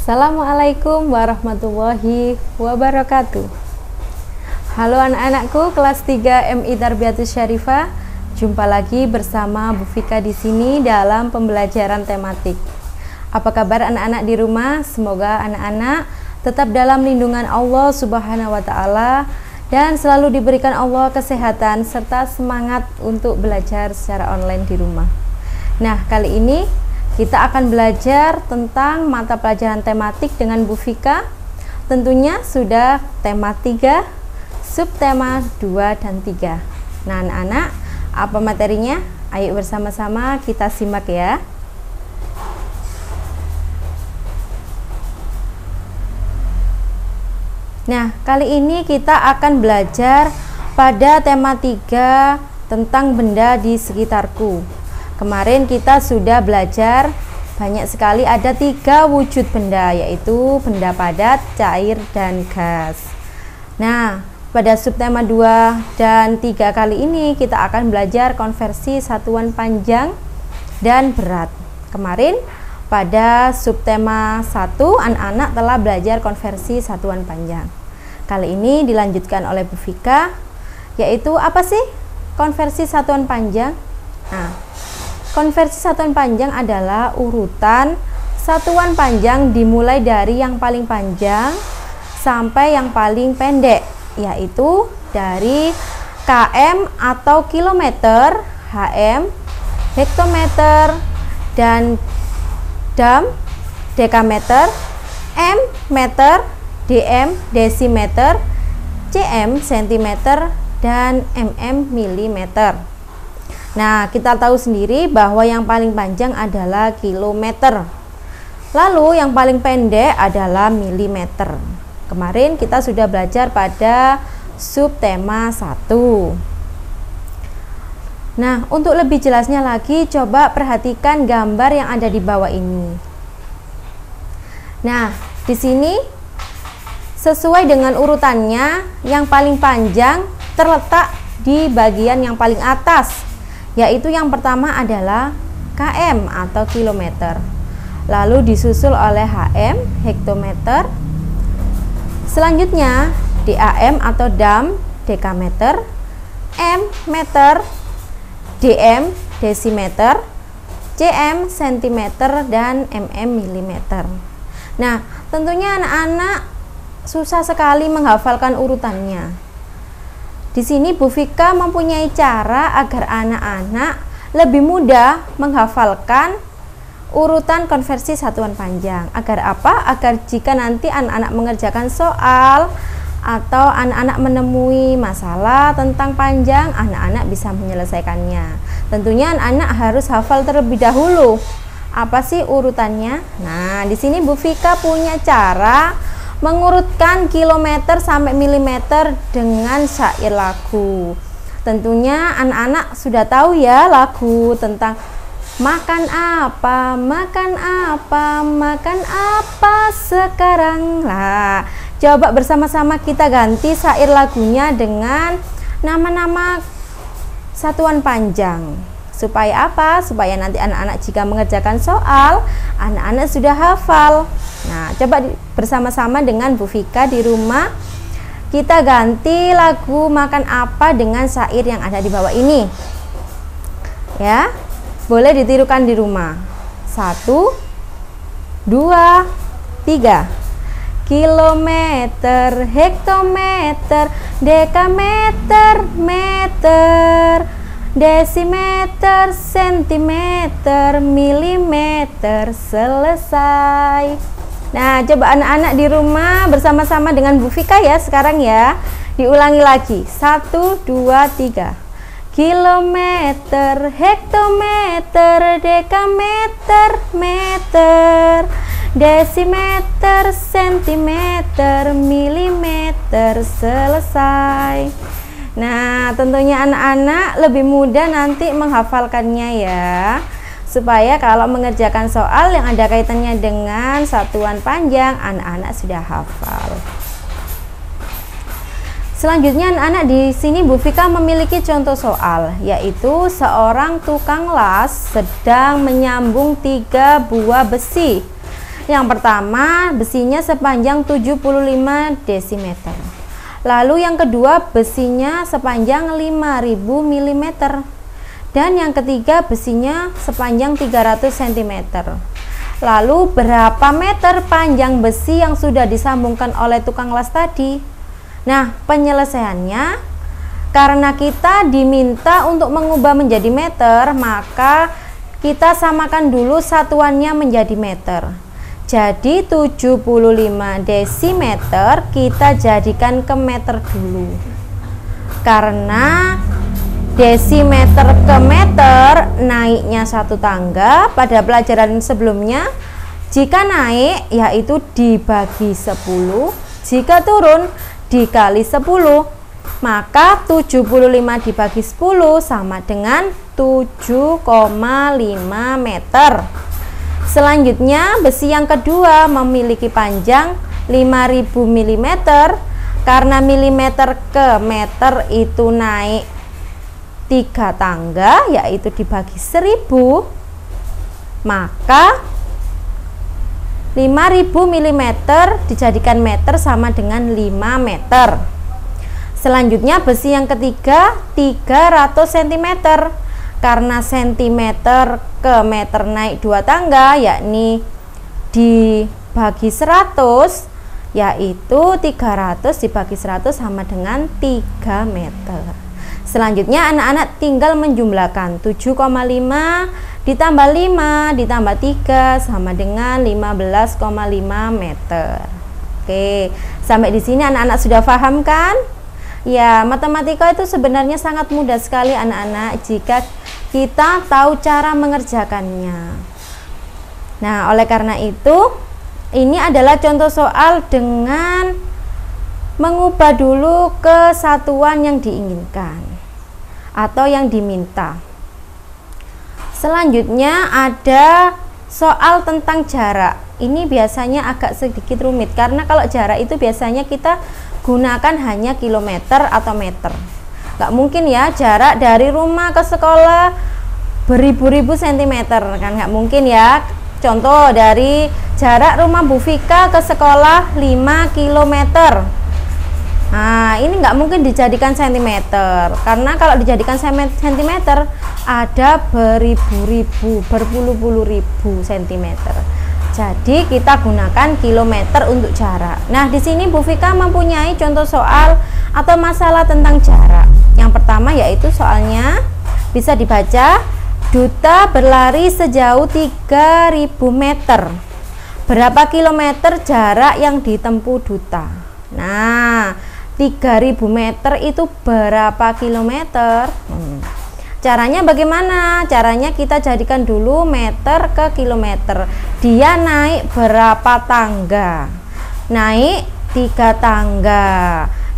Assalamualaikum warahmatullahi wabarakatuh. Halo anak-anakku kelas 3 MI Tarbiyatus Syarifah. Jumpa lagi bersama Bu Fika di sini dalam pembelajaran tematik. Apa kabar anak-anak di rumah? Semoga anak-anak tetap dalam lindungan Allah Subhanahu wa taala dan selalu diberikan Allah kesehatan serta semangat untuk belajar secara online di rumah. Nah, kali ini kita akan belajar tentang mata pelajaran tematik dengan Bu Fika. Tentunya sudah tema 3, subtema 2 dan 3. Nah, anak-anak, apa materinya? Ayo bersama-sama kita simak ya. Nah, kali ini kita akan belajar pada tema 3 tentang benda di sekitarku. Kemarin kita sudah belajar banyak sekali, ada 3 wujud benda, yaitu benda padat, cair, dan gas. Nah, pada subtema 2 dan 3 kali ini kita akan belajar konversi satuan panjang dan berat. Kemarin pada subtema 1 anak-anak telah belajar konversi satuan panjang. Kali ini dilanjutkan oleh Bu Fika, yaitu apa sih konversi satuan panjang? Nah, konversi satuan panjang adalah urutan satuan panjang dimulai dari yang paling panjang sampai yang paling pendek, yaitu dari km atau kilometer, hm, hektometer, dan dam, dekameter, m, meter, dm, desimeter, cm, sentimeter, dan mm, milimeter. Nah, kita tahu sendiri bahwa yang paling panjang adalah kilometer. Lalu yang paling pendek adalah milimeter. Kemarin kita sudah belajar pada subtema 1. Nah, untuk lebih jelasnya lagi, coba perhatikan gambar yang ada di bawah ini. Nah, di sini sesuai dengan urutannya, yang paling panjang terletak di bagian yang paling atas, yaitu yang pertama adalah km atau kilometer, lalu disusul oleh hm, hektometer, selanjutnya dam atau dam, dekameter, m, meter, dm, desimeter, cm, sentimeter, dan mm, milimeter. Nah, tentunya anak-anak susah sekali menghafalkan urutannya. Di sini Bu Fika mempunyai cara agar anak-anak lebih mudah menghafalkan urutan konversi satuan panjang. Agar apa? Agar jika nanti anak-anak mengerjakan soal atau anak-anak menemui masalah tentang panjang, anak-anak bisa menyelesaikannya. Tentunya anak-anak harus hafal terlebih dahulu. Apa sih urutannya? Nah, di sini Bu Fika punya cara mengurutkan kilometer sampai milimeter dengan syair lagu. Tentunya anak-anak sudah tahu ya lagu tentang makan apa, makan apa, makan apa sekarang. Lah, coba bersama-sama kita ganti syair lagunya dengan nama-nama satuan panjang. Supaya apa? Supaya nanti anak-anak jika mengerjakan soal, anak-anak sudah hafal. Nah, coba bersama-sama dengan Bu Fika di rumah kita ganti lagu makan apa dengan syair yang ada di bawah ini. Ya, boleh ditirukan di rumah. 1, 2, 3. Kilometer, hektometer, dekameter, meter, desimeter, sentimeter, milimeter. Selesai. Nah, coba anak-anak di rumah bersama-sama dengan Bu Fika ya sekarang ya. Diulangi lagi. 1, 2, 3. Kilometer, hektometer, dekameter, meter, desimeter, sentimeter, milimeter. Selesai. Nah, tentunya anak-anak lebih mudah nanti menghafalkannya ya, supaya kalau mengerjakan soal yang ada kaitannya dengan satuan panjang, anak-anak sudah hafal. Selanjutnya anak-anak di sini Bu Fika memiliki contoh soal, yaitu seorang tukang las sedang menyambung 3 buah besi Yang pertama, besinya sepanjang 75 desimeter. Lalu yang kedua, besinya sepanjang 5000 mm. Dan yang ketiga, besinya sepanjang 300 cm. Lalu berapa meter panjang besi yang sudah disambungkan oleh tukang las tadi? Nah, penyelesaiannya, karena kita diminta untuk mengubah menjadi meter, maka kita samakan dulu satuannya menjadi meter. Jadi 75 desimeter kita jadikan ke meter dulu. Karena desimeter ke meter naiknya satu tangga. Pada pelajaran sebelumnya, jika naik yaitu dibagi 10, jika turun dikali 10. Maka 75 dibagi 10 sama dengan 7,5 meter. Selanjutnya, besi yang kedua memiliki panjang 5000 mm. Karena milimeter ke meter itu naik 3 tangga, yaitu dibagi 1000, maka 5000 mm dijadikan meter sama dengan 5 meter. Selanjutnya, besi yang ketiga 300 cm. Karena sentimeter ke meter naik 2 tangga, yakni dibagi 100, yaitu 300 dibagi 100 sama dengan 3 meter. Selanjutnya anak-anak tinggal menjumlahkan 7,5 ditambah 5 ditambah 3 sama dengan 15,5 meter. Oke, sampai di sini anak-anak sudah paham kan? Ya, matematika itu sebenarnya sangat mudah sekali anak-anak jika kita tahu cara mengerjakannya. Nah, oleh karena itu, ini adalah contoh soal dengan mengubah dulu kesatuan yang diinginkan atau yang diminta. Selanjutnya ada soal tentang jarak. Ini biasanya agak sedikit rumit karena kalau jarak itu biasanya kita gunakan hanya kilometer atau meter. Gak mungkin ya jarak dari rumah ke sekolah beribu-ribu sentimeter, kan gak mungkin ya. Contoh dari jarak rumah Bu Vika ke sekolah 5 km. Nah, ini nggak mungkin dijadikan sentimeter, karena kalau dijadikan sentimeter ada beribu-ribu, berpuluh-puluh ribu sentimeter. Jadi kita gunakan kilometer untuk jarak. Nah, di sini Bu Vika mempunyai contoh soal atau masalah tentang jarak. Yang pertama yaitu soalnya bisa dibaca, Duta berlari sejauh 3000 meter. Berapa kilometer jarak yang ditempuh Duta? Nah, 3000 meter itu berapa kilometer? Caranya bagaimana? Caranya kita jadikan dulu meter ke kilometer. Dia naik berapa tangga? Naik 3 tangga.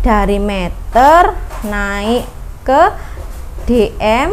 Dari meter naik ke DM,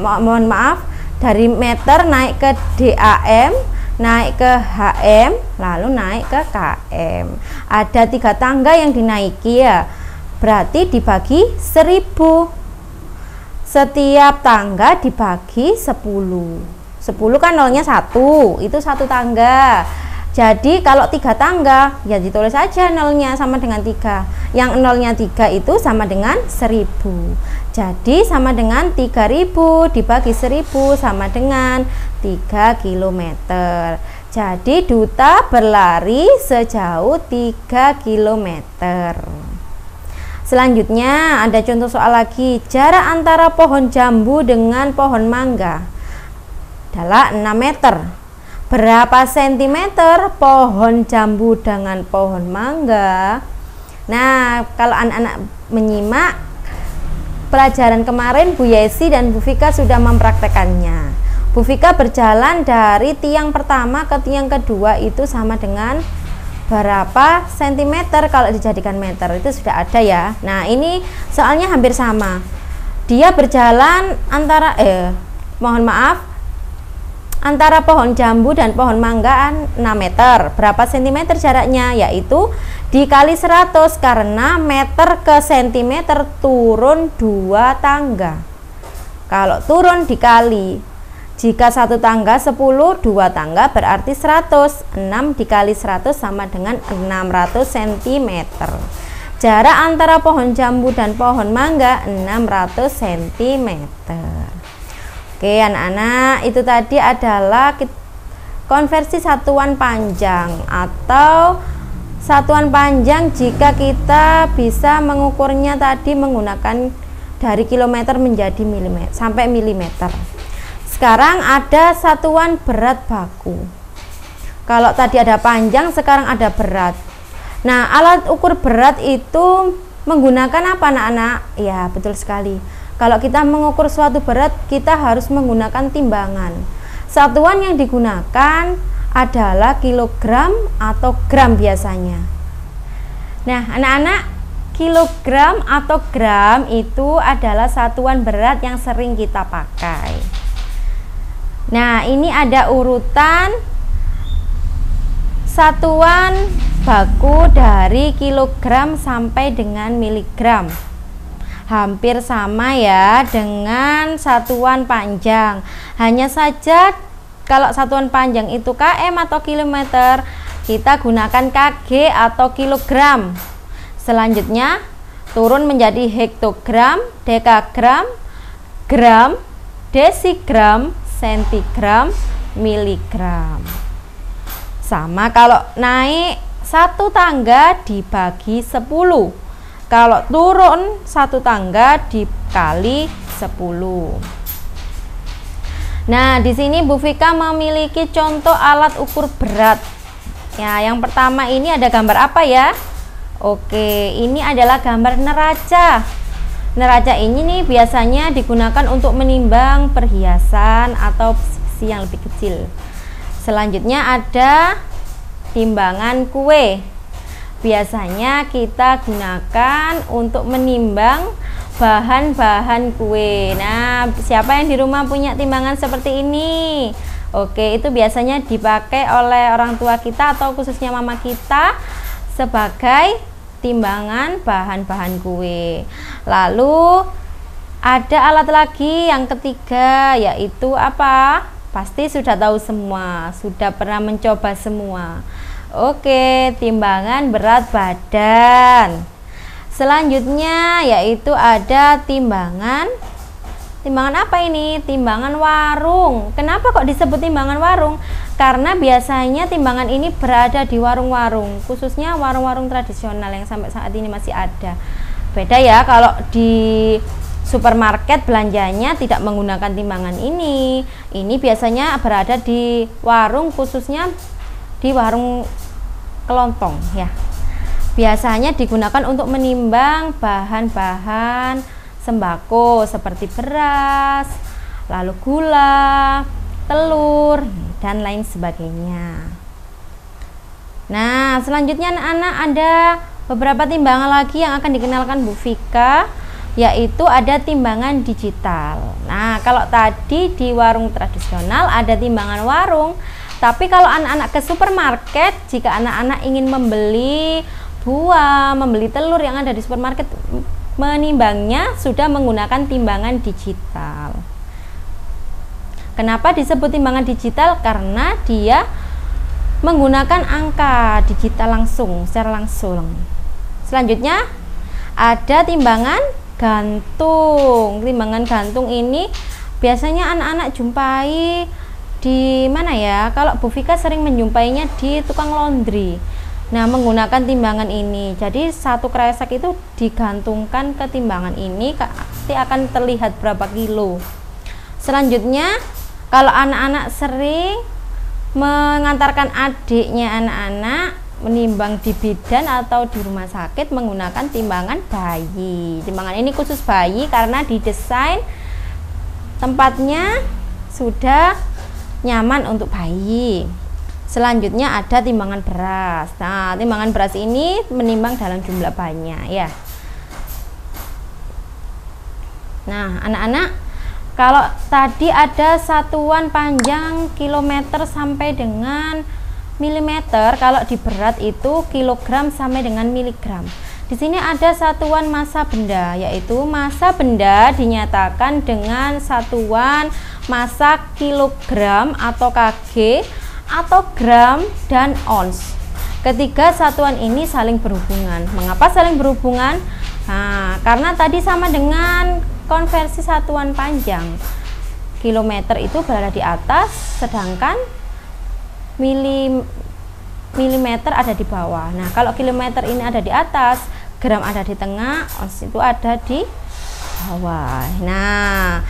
mohon maaf, dari meter naik ke DAM, naik ke HM, lalu naik ke KM. Ada 3 tangga yang dinaiki ya, berarti dibagi 1000. Setiap tangga dibagi 10. 10 kan nolnya 1, itu 1 tangga. Jadi kalau 3 tangga ya ditulis saja nolnya sama dengan 3. Yang nolnya 3 itu sama dengan 1000. Jadi sama dengan 3000 dibagi 1000 sama dengan 3 km. Jadi Duta berlari sejauh 3 km. Selanjutnya ada contoh soal lagi. Jarak antara pohon jambu dengan pohon mangga adalah 6 meter. Berapa sentimeter pohon jambu dengan pohon mangga? Nah, kalau anak-anak menyimak pelajaran kemarin, Bu Yesi dan Bu Vika sudah mempraktekannya. Bu Vika berjalan dari tiang pertama ke tiang kedua itu sama dengan berapa sentimeter kalau dijadikan meter, itu sudah ada ya. Nah, ini soalnya hampir sama. Dia berjalan antara antara pohon jambu dan pohon mangga 6 meter. Berapa sentimeter jaraknya? Yaitu dikali 100, karena meter ke sentimeter turun 2 tangga. Kalau turun dikali, Jika satu tangga 10, dua tangga berarti 100. 6 dikali 100 sama dengan 600 cm. Jarak antara pohon jambu dan pohon mangga 600 cm. Oke anak-anak, itu tadi adalah konversi satuan panjang atau satuan panjang jika kita bisa mengukurnya tadi menggunakan dari kilometer menjadi milimeter sampai milimeter. Sekarang ada satuan berat baku. Kalau tadi ada panjang, sekarang ada berat. Nah, alat ukur berat itu menggunakan apa anak-anak? Ya, betul sekali. Kalau kita mengukur suatu berat, kita harus menggunakan timbangan. Satuan yang digunakan adalah kilogram atau gram biasanya. Nah, anak-anak, kilogram atau gram itu adalah satuan berat yang sering kita pakai. Nah, ini ada urutan satuan baku dari kilogram sampai dengan miligram. Hampir sama ya dengan satuan panjang. Hanya saja kalau satuan panjang itu km atau kilometer, kita gunakan kg atau kilogram. Selanjutnya turun menjadi hektogram, dekagram, gram, desigram, sentigram, miligram. Sama kalau naik satu tangga dibagi 10. Kalau turun satu tangga dikali 10. Nah, di sini Bu Vika memiliki contoh alat ukur berat. Ya, yang pertama ini ada gambar apa ya? Oke, ini adalah gambar neraca. Neraca ini nih biasanya digunakan untuk menimbang perhiasan atau besi yang lebih kecil. Selanjutnya ada timbangan kue. Biasanya kita gunakan untuk menimbang bahan-bahan kue. Nah, siapa yang di rumah punya timbangan seperti ini? Oke, itu biasanya dipakai oleh orang tua kita atau khususnya mama kita sebagai timbangan bahan-bahan kue. Lalu ada alat lagi yang ketiga, yaitu apa? Pasti sudah tahu semua, sudah pernah mencoba semua. Oke, timbangan berat badan. Selanjutnya yaitu ada timbangan apa ini? Timbangan warung. Kenapa kok disebut timbangan warung? Karena biasanya timbangan ini berada di warung-warung, khususnya warung-warung tradisional yang sampai saat ini masih ada. Beda ya kalau di supermarket belanjanya tidak menggunakan timbangan ini. Ini biasanya berada di warung, khususnya di warung kelontong ya. Biasanya digunakan untuk menimbang bahan-bahan sembako seperti beras, lalu gula, telur, dan lain sebagainya. Nah, selanjutnya anak-anak ada beberapa timbangan lagi yang akan dikenalkan Bu Vika, yaitu ada timbangan digital. Nah, kalau tadi di warung tradisional ada timbangan warung, tapi kalau anak-anak ke supermarket, jika anak-anak ingin membeli buah, membeli telur yang ada di supermarket, menimbangnya sudah menggunakan timbangan digital. Kenapa disebut timbangan digital? Karena dia menggunakan angka digital langsung, secara langsung. Selanjutnya ada timbangan gantung. Timbangan gantung ini biasanya anak-anak jumpai di mana ya? Kalau Bu Vika sering menjumpainya di tukang laundry. Nah, menggunakan timbangan ini. Jadi satu kresek itu digantungkan ke timbangan ini, nanti akan terlihat berapa kilo. Selanjutnya, kalau anak-anak sering mengantarkan adiknya anak-anak menimbang di bidan atau di rumah sakit menggunakan timbangan bayi. Timbangan ini khusus bayi karena didesain tempatnya sudah nyaman untuk bayi. Selanjutnya ada timbangan beras. Nah, timbangan beras ini menimbang dalam jumlah banyak ya. Nah, anak-anak, kalau tadi ada satuan panjang kilometer sampai dengan milimeter, kalau di berat itu kilogram sampai dengan miligram. Di sini ada satuan massa benda, yaitu massa benda dinyatakan dengan satuan massa kilogram atau kg atau gram dan ons. Ketiga satuan ini saling berhubungan. Mengapa saling berhubungan? Nah, karena tadi sama dengan konversi satuan panjang. Kilometer itu berada di atas, sedangkan milimeter ada di bawah. Nah, kalau kilometer ini ada di atas, gram ada di tengah, ons itu ada di bawah. Nah,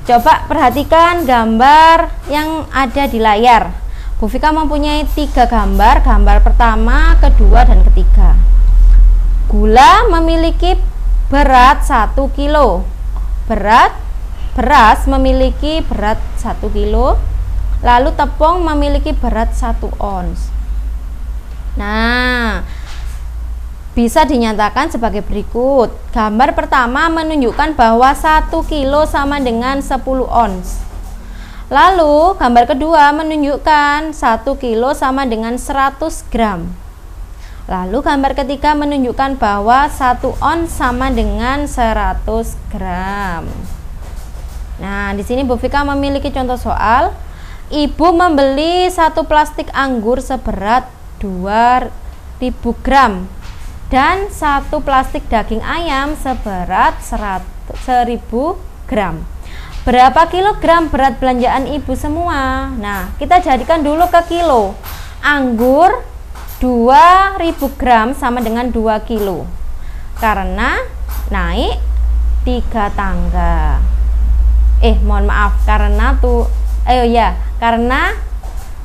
coba perhatikan gambar yang ada di layar. Bu Vika mempunyai 3 gambar. Gambar pertama, kedua, dan ketiga. Gula memiliki berat 1 kilo. Beras memiliki berat 1 kilo. Lalu tepung memiliki berat 1 ons. Nah, bisa dinyatakan sebagai berikut. Gambar pertama menunjukkan bahwa 1 kilo sama dengan 10 ons. Lalu gambar kedua menunjukkan 1 kilo sama dengan 100 gram. Lalu gambar ketiga menunjukkan bahwa 1 ons sama dengan 100 gram. Nah, di sini Bu Vika memiliki contoh soal. Ibu membeli 1 plastik anggur seberat 2000 gram dan 1 plastik daging ayam seberat 1000 gram. Berapa kilogram berat belanjaan ibu semua? Nah, kita jadikan dulu ke kilo. Anggur 2000 gram sama dengan 2 kilo. Karena naik 3 tangga. Mohon maaf, karena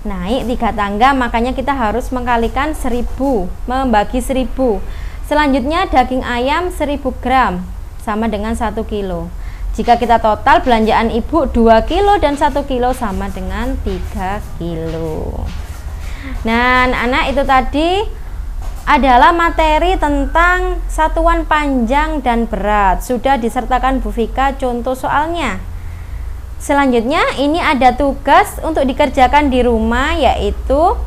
naik 3 tangga, makanya kita harus mengkalikan 1000, membagi 1000. Selanjutnya daging ayam 1000 gram sama dengan 1 kilo. Jika kita total belanjaan ibu 2 kilo dan 1 kilo sama dengan 3 kilo. Nah, anak-anak, itu tadi adalah materi tentang satuan panjang dan berat. Sudah disertakan Bu Vika contoh soalnya. Selanjutnya ini ada tugas untuk dikerjakan di rumah, yaitu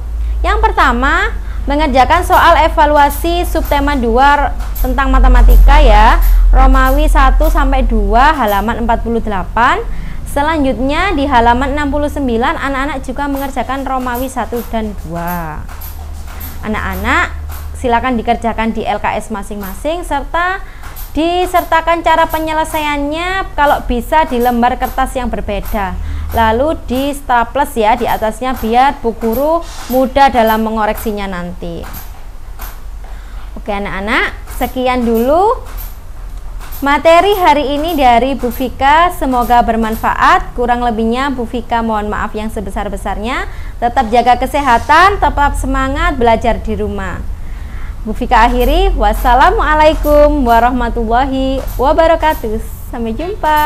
yang pertama mengerjakan soal evaluasi subtema 2 tentang matematika ya, Romawi 1 sampai 2 halaman 48. Selanjutnya di halaman 69 anak-anak juga mengerjakan Romawi 1 dan 2. Anak-anak silakan dikerjakan di LKS masing-masing serta disertakan cara penyelesaiannya kalau bisa di lembar kertas yang berbeda, lalu di staples ya di atasnya biar Bu Guru mudah dalam mengoreksinya nanti. Oke anak-anak, sekian dulu materi hari ini dari Bu Vika, semoga bermanfaat. Kurang lebihnya Bu Vika mohon maaf yang sebesar-besarnya. Tetap jaga kesehatan, tetap semangat belajar di rumah. Bu Vika akhiri, wassalamualaikum warahmatullahi wabarakatuh. Sampai jumpa.